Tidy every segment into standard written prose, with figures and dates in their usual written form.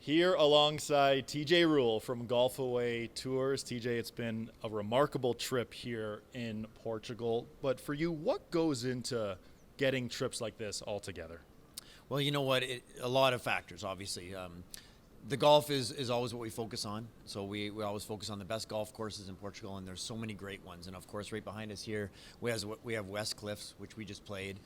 Here alongside TJ Rule from Golf Away Tours. TJ, it's been a remarkable trip here in Portugal. But for you, what goes into getting trips like this all together? Well, you know what? A lot of factors, obviously. The golf is always what we focus on. So we always focus on the best golf courses in Portugal, and there's so many great ones. And of course, right behind us here, we have West Cliffs, which we just played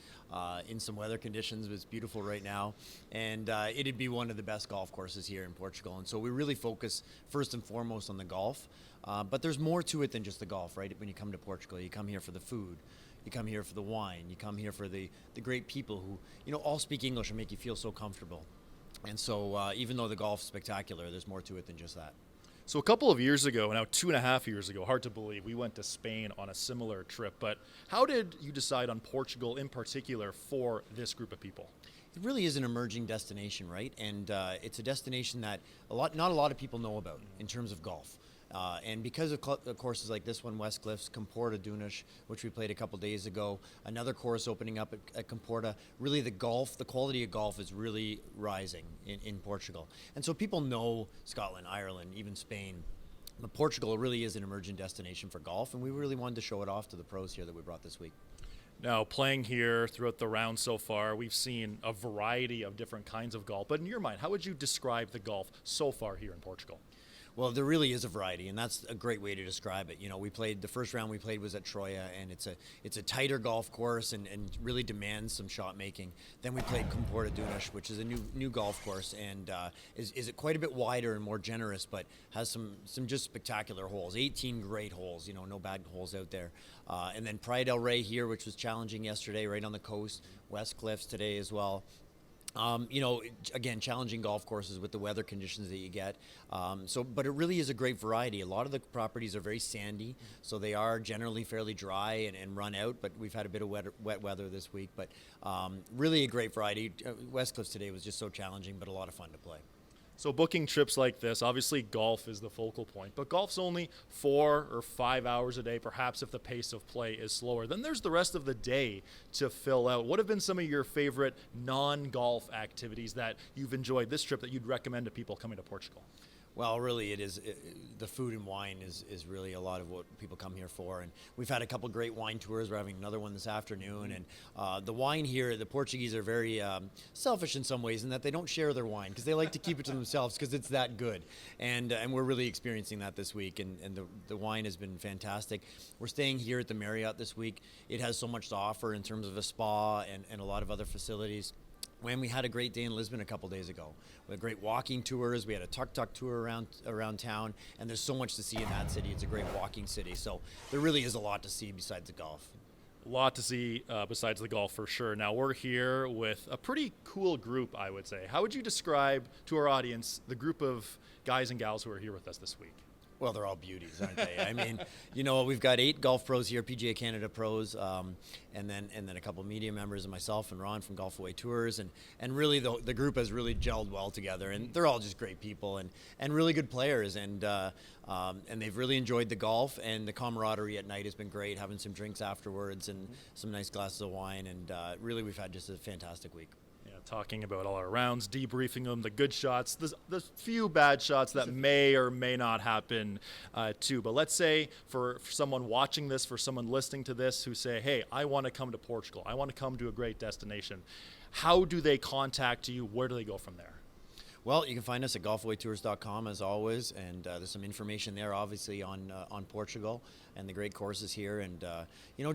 in some weather conditions. It's beautiful right now, and it'd be one of the best golf courses here in Portugal. And so we really focus first and foremost on the golf. But there's more to it than just the golf, right? When you come to Portugal, you come here for the food. You come here for the wine. You come here for the great people who, all speak English and make you feel so comfortable. And so even though the golf's spectacular, there's more to it than just that. So a couple of years ago, now 2.5 years ago, hard to believe, we went to Spain on a similar trip. But how did you decide on Portugal in particular for this group of people? It really is an emerging destination, right? And it's a destination that not a lot of people know about in terms of golf. And because of courses like this one, West Cliffs, Comporta Dunas, which we played a couple days ago, another course opening up at Comporta, really the quality of golf is really rising in Portugal. And so people know Scotland, Ireland, even Spain. But Portugal really is an emerging destination for golf, and we really wanted to show it off to the pros here that we brought this week. Now, playing here throughout the round so far, we've seen a variety of different kinds of golf. But in your mind, how would you describe the golf so far here in Portugal? Well, there really is a variety, and that's a great way to describe it. The first round we played was at Troia, and it's a tighter golf course and really demands some shot making. Then we played Comporta Dunas, which is a new golf course, and is quite a bit wider and more generous, but has some just spectacular holes. 18 great holes, no bad holes out there. And then Praia del Rey here, which was challenging yesterday, right on the coast. West Cliffs today as well. Again, challenging golf courses with the weather conditions that you get. But it really is a great variety. A lot of the properties are very sandy, so they are generally fairly dry and run out, but we've had a bit of wet weather this week. But really a great variety. West Cliffs today was just so challenging, but a lot of fun to play. So booking trips like this, obviously golf is the focal point, but golf's only 4 or 5 hours a day, perhaps if the pace of play is slower. Then there's the rest of the day to fill out. What have been some of your favorite non-golf activities that you've enjoyed this trip that you'd recommend to people coming to Portugal? Well, really, the food and wine is really a lot of what people come here for. And we've had a couple great wine tours. We're having another one this afternoon. And the wine here, the Portuguese are very selfish in some ways in that they don't share their wine because they like to keep it to themselves because it's that good. And we're really experiencing that this week. And the wine has been fantastic. We're staying here at the Marriott this week. It has so much to offer in terms of a spa and a lot of other facilities. When we had a great day in Lisbon a couple days ago. We had great walking tours. We had a tuk-tuk tour around town, and there's so much to see in that city. It's a great walking city, so there really is a lot to see besides the golf. A lot to see besides the golf for sure. Now we're here with a pretty cool group, I would say. How would you describe to our audience the group of guys and gals who are here with us this week? Well, they're all beauties, aren't they? I mean, we've got 8 golf pros here, PGA Canada pros, and then a couple of media members and myself and Ron from Golf Away Tours, and really the group has really gelled well together, and they're all just great people and really good players, and they've really enjoyed the golf, and the camaraderie at night has been great, having some drinks afterwards and some nice glasses of wine, and really we've had just a fantastic week. Yeah, talking about all our rounds, debriefing them, the good shots, the few bad shots that may or may not happen too. But let's say for someone watching this, for someone listening to this who say, hey, I want to come to Portugal. I want to come to a great destination. How do they contact you? Where do they go from there? Well, you can find us at golfawaytours.com as always, and there's some information there, obviously, on Portugal and the great courses here. And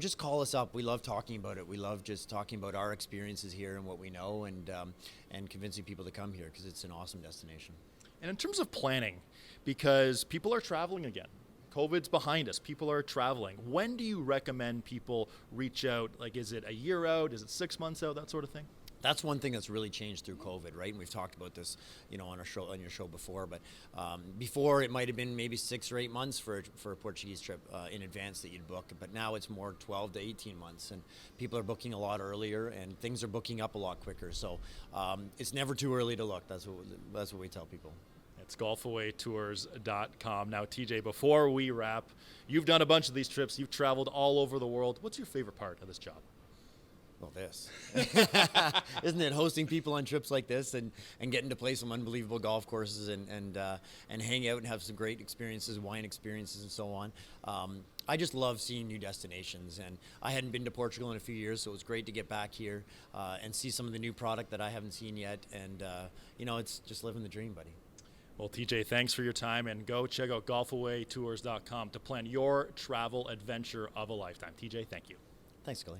just call us up. We love talking about it. We love just talking about our experiences here and what we know, and convincing people to come here because it's an awesome destination. And in terms of planning, because people are traveling again. COVID's behind us. People are traveling. When do you recommend people reach out? Like, is it a year out? Is it 6 months out? That sort of thing? That's one thing that's really changed through COVID, right? And we've talked about this, on your show before. But before it might have been maybe 6 or 8 months for a Portuguese trip in advance that you'd book. But now it's more 12 to 18 months, and people are booking a lot earlier, and things are booking up a lot quicker. So it's never too early to look. That's what we tell people. It's golfawaytours.com. Now, TJ, before we wrap, you've done a bunch of these trips. You've traveled all over the world. What's your favorite part of this job? Well, this. Isn't it, hosting people on trips like this and getting to play some unbelievable golf courses and hang out and have some great experiences, wine experiences and so on. I just love seeing new destinations, and I hadn't been to Portugal in a few years, so it was great to get back here and see some of the new product that I haven't seen yet, and it's just living the dream, buddy. Well, TJ, thanks for your time, and go check out golfawaytours.com to plan your travel adventure of a lifetime. TJ, thank you. Thanks, Scully.